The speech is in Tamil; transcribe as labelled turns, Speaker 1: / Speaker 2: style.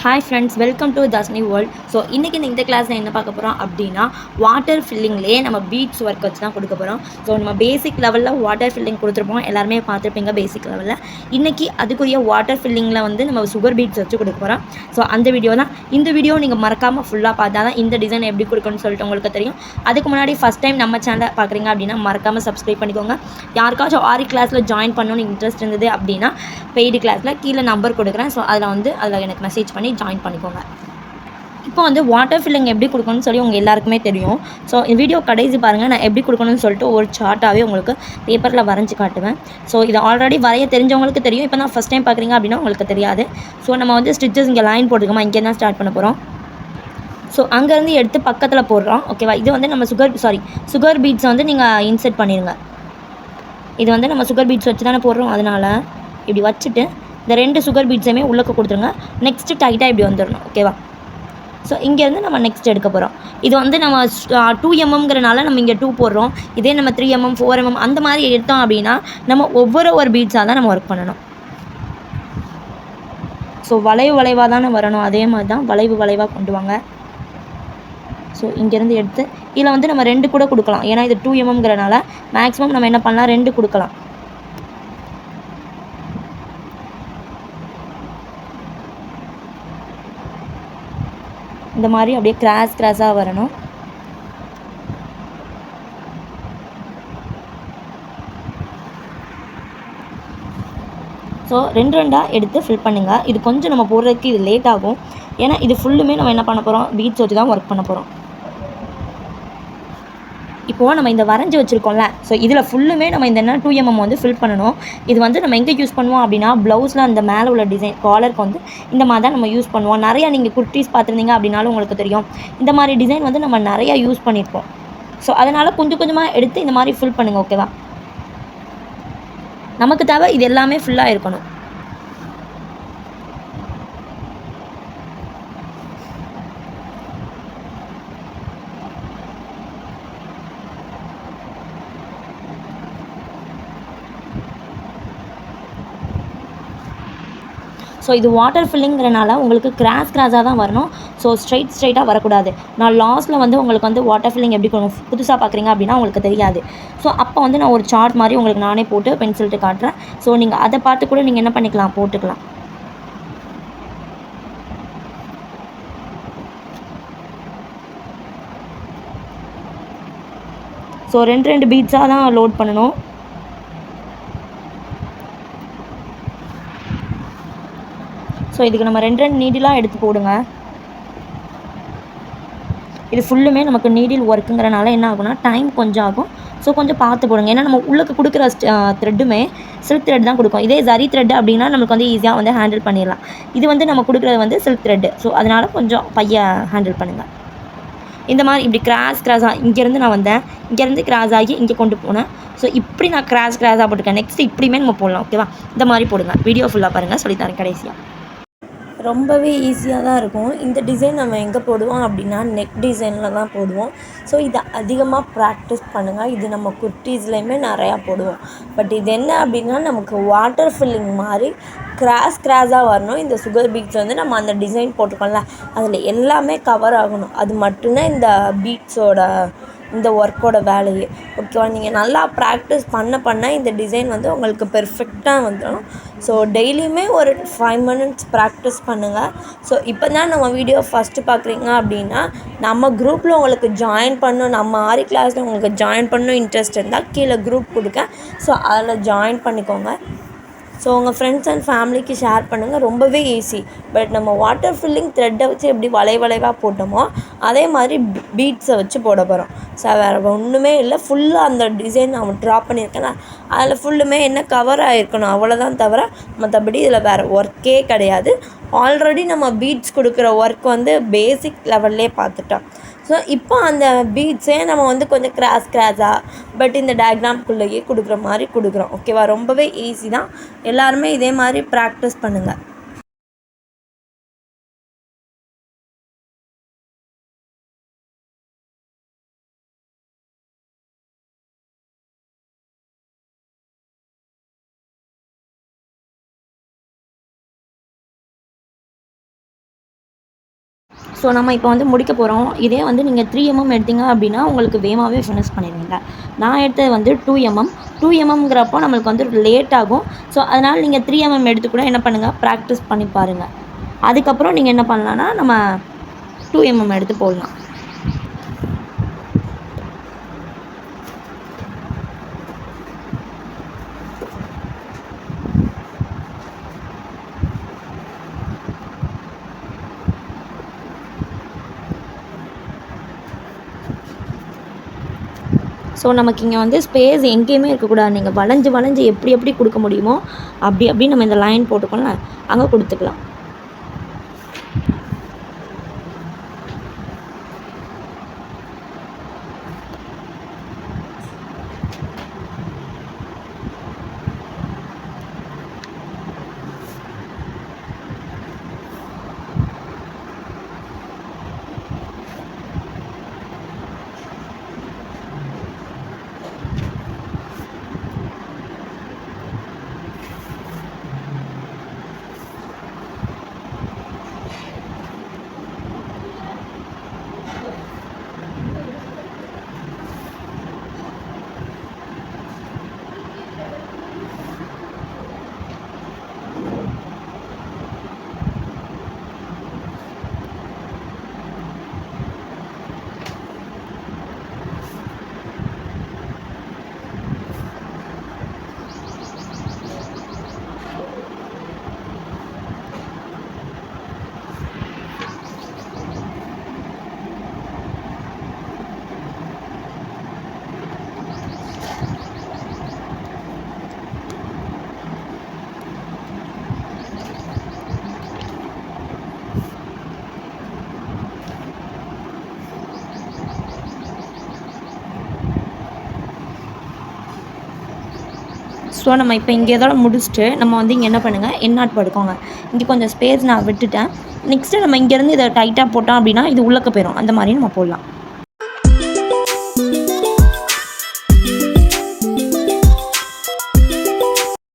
Speaker 1: ஹாய் ஃப்ரெண்ட்ஸ், வெல்கம் டு தாஸ்னி வேர்ல்ட். ஸோ இன்றைக்கி இந்த கிளாஸில் என்ன பார்க்க போகிறோம் அப்படின்னா, வாட்டர் ஃபில்லிங்லேயே நம்ம பீட்ஸ் ஒர்க் வச்சு தான் கொடுக்க போகிறோம். ஸோ நம்ம பேசிக் லெவலில் வாட்டர் ஃபில்லிங் கொடுத்துருப்போம், எல்லாருமே பார்த்துருப்பீங்க பேசிக் லெவலில். இன்றைக்கி அதுக்குரிய வாட்டர் ஃபில்லிங்கில் வந்து நம்ம சுகர் பீட்ஸ் வச்சு கொடுக்க போகிறோம். ஸோ அந்த வீடியோ தான். இந்த வீடியோ நீங்கள் மறக்காமல் ஃபுல்லாக பார்த்தா தான் இந்த டிசைன் எப்படி கொடுக்கணும்னு சொல்லிட்டு உங்களுக்கு தெரியும். அதுக்கு முன்னாடி ஃபஸ்ட் டைம் நம்ம சேனலை பார்க்குறீங்க அப்படின்னா மறக்காமல் சப்ஸ்கிரைப் பண்ணிக்கோங்க. யாருக்காச்சும் ஆரி கிளாஸில் ஜாயின் பண்ணணும்னு இன்ட்ரெஸ்ட் இருந்தது அப்படின்னா பெய்டு கிளாஸில் கீழே நம்பர் கொடுக்குறேன். ஸோ அதில் எனக்கு மெசேஜ் பண்ணி ஜாயின் பண்ணிக்கோங்க. இப்போ வந்து வாட்டர் ஃபில்லிங் எப்படி கொடுக்கணும்னு சொல்லி உங்கள் எல்லாருக்குமே தெரியும். ஸோ வீடியோ கடைசி பாருங்கள், நான் எப்படி கொடுக்கணும்னு சொல்லிட்டு ஒரு சார்ட்டாகவே உங்களுக்கு பேப்பரில் வரைஞ்சி காட்டுவேன். ஸோ இது ஆல்ரெடி வரைய தெரிஞ்சவங்களுக்கு தெரியும், இப்போ தான் ஃபஸ்ட் டைம் பார்க்குறீங்க அப்படின்னா உங்களுக்கு தெரியாது. ஸோ நம்ம வந்து ஸ்டிச்சஸ் இங்கே லைன் போட்டுக்கோமா, இங்கே தான் ஸ்டார்ட் பண்ண போகிறோம். ஸோ அங்கேருந்து எடுத்து பக்கத்தில் போடுறோம், ஓகேவா. இது வந்து நம்ம சுகர் பீட்ஸை வந்து நீங்கள் இன்செர்ட் பண்ணிடுங்க. இது வந்து நம்ம சுகர் பீட்ஸ் வச்சு தானே போடுறோம், அதனால் இப்படி வச்சுட்டு இந்த 2 சுகர் பீட்ஸையுமே உள்ளே கொடுத்துருங்க. நெக்ஸ்ட்டு டைட்டாக இப்படி வந்துடணும், ஓகேவா. ஸோ இங்கேருந்து நம்ம நெக்ஸ்ட் எடுக்க போகிறோம். இது வந்து நம்ம 2 mmங்கிறனால நம்ம இங்கே 2 போடுறோம். இதே நம்ம 3 mm 4 mm அந்த மாதிரி எடுத்தோம் அப்படின்னா நம்ம ஒரு பீட்ஸாக தான் நம்ம ஒர்க் பண்ணணும். ஸோ வளைவாக தானே வரணும், அதே மாதிரி தான் வளைவாக கொண்டு வாங்க. ஸோ இங்கேருந்து எடுத்து இதில் வந்து நம்ம 2 கூட கொடுக்கலாம், ஏன்னா இது 2 mmங்கிறனால மேக்ஸிமம் நம்ம என்ன பண்ணலாம், 2 கொடுக்கலாம். இந்த மாதிரி அப்படியே கிராஸாக வரணும். ஸோ 2 எடுத்து ஃபில் பண்ணுங்கள். இது கொஞ்சம் நம்ம போடுறதுக்கு இது லேட் ஆகும், ஏன்னா இது ஃபுல்லுமே நம்ம என்ன பண்ண போகிறோம், பீட்ஸ் வச்சு தான் ஒர்க் பண்ண போகிறோம். இப்போது நம்ம இந்த வரைஞ்சி வச்சுருக்கோம்ல, ஸோ இதில் ஃபுல்லுமே நம்ம இந்த 2 mm வந்து ஃபில் பண்ணணும். இது வந்து நம்ம எங்கே யூஸ் பண்ணுவோம் அப்படின்னா, ப்ளவுஸில் அந்த மேலே உள்ள டிசைன் காலருக்கு வந்து இந்த மாதிரி தான் நம்ம யூஸ் பண்ணுவோம். நிறையா நீங்கள் குர்த்திஸ் பார்த்துருந்தீங்க அப்படின்னாலும் உங்களுக்கு தெரியும், இந்த மாதிரி டிசைன் வந்து நம்ம நிறையா யூஸ் பண்ணியிருப்போம். ஸோ அதனால் கொஞ்சமாக எடுத்து இந்த மாதிரி ஃபில் பண்ணுங்கள், ஓகேவா. நமக்கு தேவை இது எல்லாமே ஃபுல்லாக இருக்கணும். ஸோ இது வாட்டர் ஃபில்லிங்கிறனால உங்களுக்கு கிராஸாக தான் வரணும். ஸோ ஸ்ட்ரைட்டாக வரக்கூடாது. நான் லாஸ்ட்டில் வந்து உங்களுக்கு வந்து வாட்டர் ஃபில்லிங் எப்படி புதுசாக பார்க்குறீங்க அப்படின்னா உங்களுக்கு தெரியாது. ஸோ அப்போ வந்து நான் ஒரு சார்ட் மாதிரி உங்களுக்கு நானே போட்டு பென்சில்ட்டு காட்டுறேன். ஸோ நீங்கள் அதை பார்த்து கூட நீங்கள் என்ன பண்ணிக்கலாம், போட்டுக்கலாம். ஸோ 2 பீட்ஸாக தான் லோட் பண்ணணும். ஸோ இதுக்கு நம்ம 2 நீடிலாக எடுத்து போடுங்க. இது ஃபுல்லுமே நமக்கு நீடில் ஒர்க்குங்கிறனால என்ன ஆகும்னா டைம் கொஞ்சம் ஆகும். ஸோ கொஞ்சம் பார்த்து போடுங்க, ஏன்னா நம்ம உள்ளுக்கு கொடுக்குற த்ரெட்டுமே சில்க் த்ரெட் தான் கொடுக்கும். இதே ஜரி த்ரெட் அப்படின்னா நம்மளுக்கு வந்து ஈஸியாக வந்து ஹேண்டில் பண்ணிடலாம். இது வந்து நம்ம கொடுக்குறது வந்து சில்க் த்ரெட்டு. ஸோ அதனால் கொஞ்சம் ஹேண்டில் பண்ணுங்கள். இந்த மாதிரி இப்படி கிராஸாக இங்கேருந்து நான் வந்தேன், இங்கேருந்து கிராஸ் ஆகி இங்கே கொண்டு போனேன். ஸோ இப்படி நான் கிராஸாக போட்டுருக்கேன். நெக்ஸ்ட்டு இப்படியுமே நம்ம போடலாம், ஓகேவா. இந்த மாதிரி போடுங்க. வீடியோ ஃபுல்லாக பாருங்கள், சொல்லித்தரேன் கடைசியாக.
Speaker 2: ரொம்பவே ஈஸியாக தான் இருக்கும். இந்த டிசைன் நம்ம எங்கே போடுவோம் அப்படின்னா நெக் டிசைனில் தான் போடுவோம். ஸோ இதை அதிகமாக ப்ராக்டிஸ் பண்ணுங்கள். இது நம்ம குர்த்தீஸ்லேயுமே நிறையா போடுவோம். பட் இது என்ன அப்படின்னா நமக்கு வாட்டர் ஃபில்லிங் மாதிரி கிராஸாக வரணும். இந்த சுகர் பீட்ஸ் வந்து நம்ம அந்த டிசைன் போட்டுக்கோம்ல, அதில் எல்லாமே கவர் ஆகணும். அது மட்டும்தான் இந்த பீட்ஸோட இந்த ஒர்க்கோட வேலையே, ஓகேவா. நீங்கள் நல்லா ப்ராக்டிஸ் பண்ண இந்த டிசைன் வந்து உங்களுக்கு பெர்ஃபெக்டாக வந்துடும். ஸோ டெய்லியுமே ஒரு 5 minutes ப்ராக்டிஸ் பண்ணுங்கள். ஸோ இப்போ தான் நம்ம வீடியோ ஃபஸ்ட்டு பார்க்குறீங்க அப்படின்னா நம்ம குரூப்பில் உங்களுக்கு ஜாயின் பண்ணணும், நம்ம ஆரி கிளாஸில் உங்களுக்கு ஜாயின் பண்ணணும் இன்ட்ரெஸ்ட் இருந்தால் கீழே குரூப் கொடுக்க, ஸோ அதில் ஜாயின் பண்ணிக்கோங்க. ஸோ உங்கள் ஃப்ரெண்ட்ஸ் அண்ட் ஃபேமிலிக்கு ஷேர் பண்ணுங்கள். ரொம்பவே ஈஸி. பட் நம்ம வாட்டர் ஃபில்லிங் த்ரெட்டை வச்சு எப்படி வளைவாக போட்டோமோ அதே மாதிரி பீட்ஸை வச்சு போட போகிறோம். ஸோ வேறு ஒன்றுமே இல்லை, ஃபுல்லாக அந்த டிசைன் நான் ட்ரா பண்ணியிருக்கேன், அதில் ஃபுல்லுமே என்ன கவர் ஆகிருக்கணும் அவ்வளோதான், தவிர மற்றபடி இதில் வேறு ஒர்க்கே கிடையாது. ஆல்ரெடி நம்ம பீட்ஸ் கொடுக்குற ஒர்க் வந்து பேசிக் லெவல்லே பார்த்துட்டோம். ஸோ இப்போ அந்த பீட்ஸே நம்ம வந்து கொஞ்சம் கிராஸாக பட் இந்த டயக்ராம்குள்ளேயே கொடுக்குற மாதிரி கொடுக்குறோம், ஓகேவா. ரொம்பவே ஈஸி தான். எல்லாருமே இதே மாதிரி ப்ராக்டிஸ் பண்ணுங்கள்.
Speaker 1: ஸோ நம்ம இப்போ வந்து முடிக்க போகிறோம். இதே வந்து நீங்கள் 3 எடுத்தீங்க அப்படின்னா உங்களுக்கு வேகமாகவே ஃபினிஷ் பண்ணிடுவீங்க. நான் எடுத்தது வந்து 2 2 நம்மளுக்கு வந்து லேட் ஆகும். ஸோ அதனால் நீங்கள் 3 எடுத்து கூட என்ன பண்ணுங்கள், ப்ராக்டிஸ் பண்ணி பாருங்கள். அதுக்கப்புறம் நீங்கள் என்ன பண்ணலான்னா நம்ம 2 எடுத்து போடலாம். ஸோ நமக்கு இங்கே வந்து ஸ்பேஸ் எங்கேயுமே இருக்கக்கூடாது. நீங்கள் வளைஞ்சு எப்படி கொடுக்க முடியுமோ அப்படி நம்ம இந்த லைன் போட்டுக்கோங்களேன், அங்கே கொடுத்துக்கலாம். ஸோ நம்ம இப்போ இங்கே இதோட முடிச்சுட்டு நம்ம வந்து இங்கே என்ன பண்ணுங்கள், எண்ணாட் போட்டுக்கோங்க. இங்கே கொஞ்சம் ஸ்பேஸ் நான் விட்டுட்டேன். நெக்ஸ்ட்டு நம்ம இங்கேருந்து இதை டைட்டாக போட்டோம் அப்படின்னா இது உள்ளக்க போயிடும். அந்த மாதிரி நம்ம போடலாம்.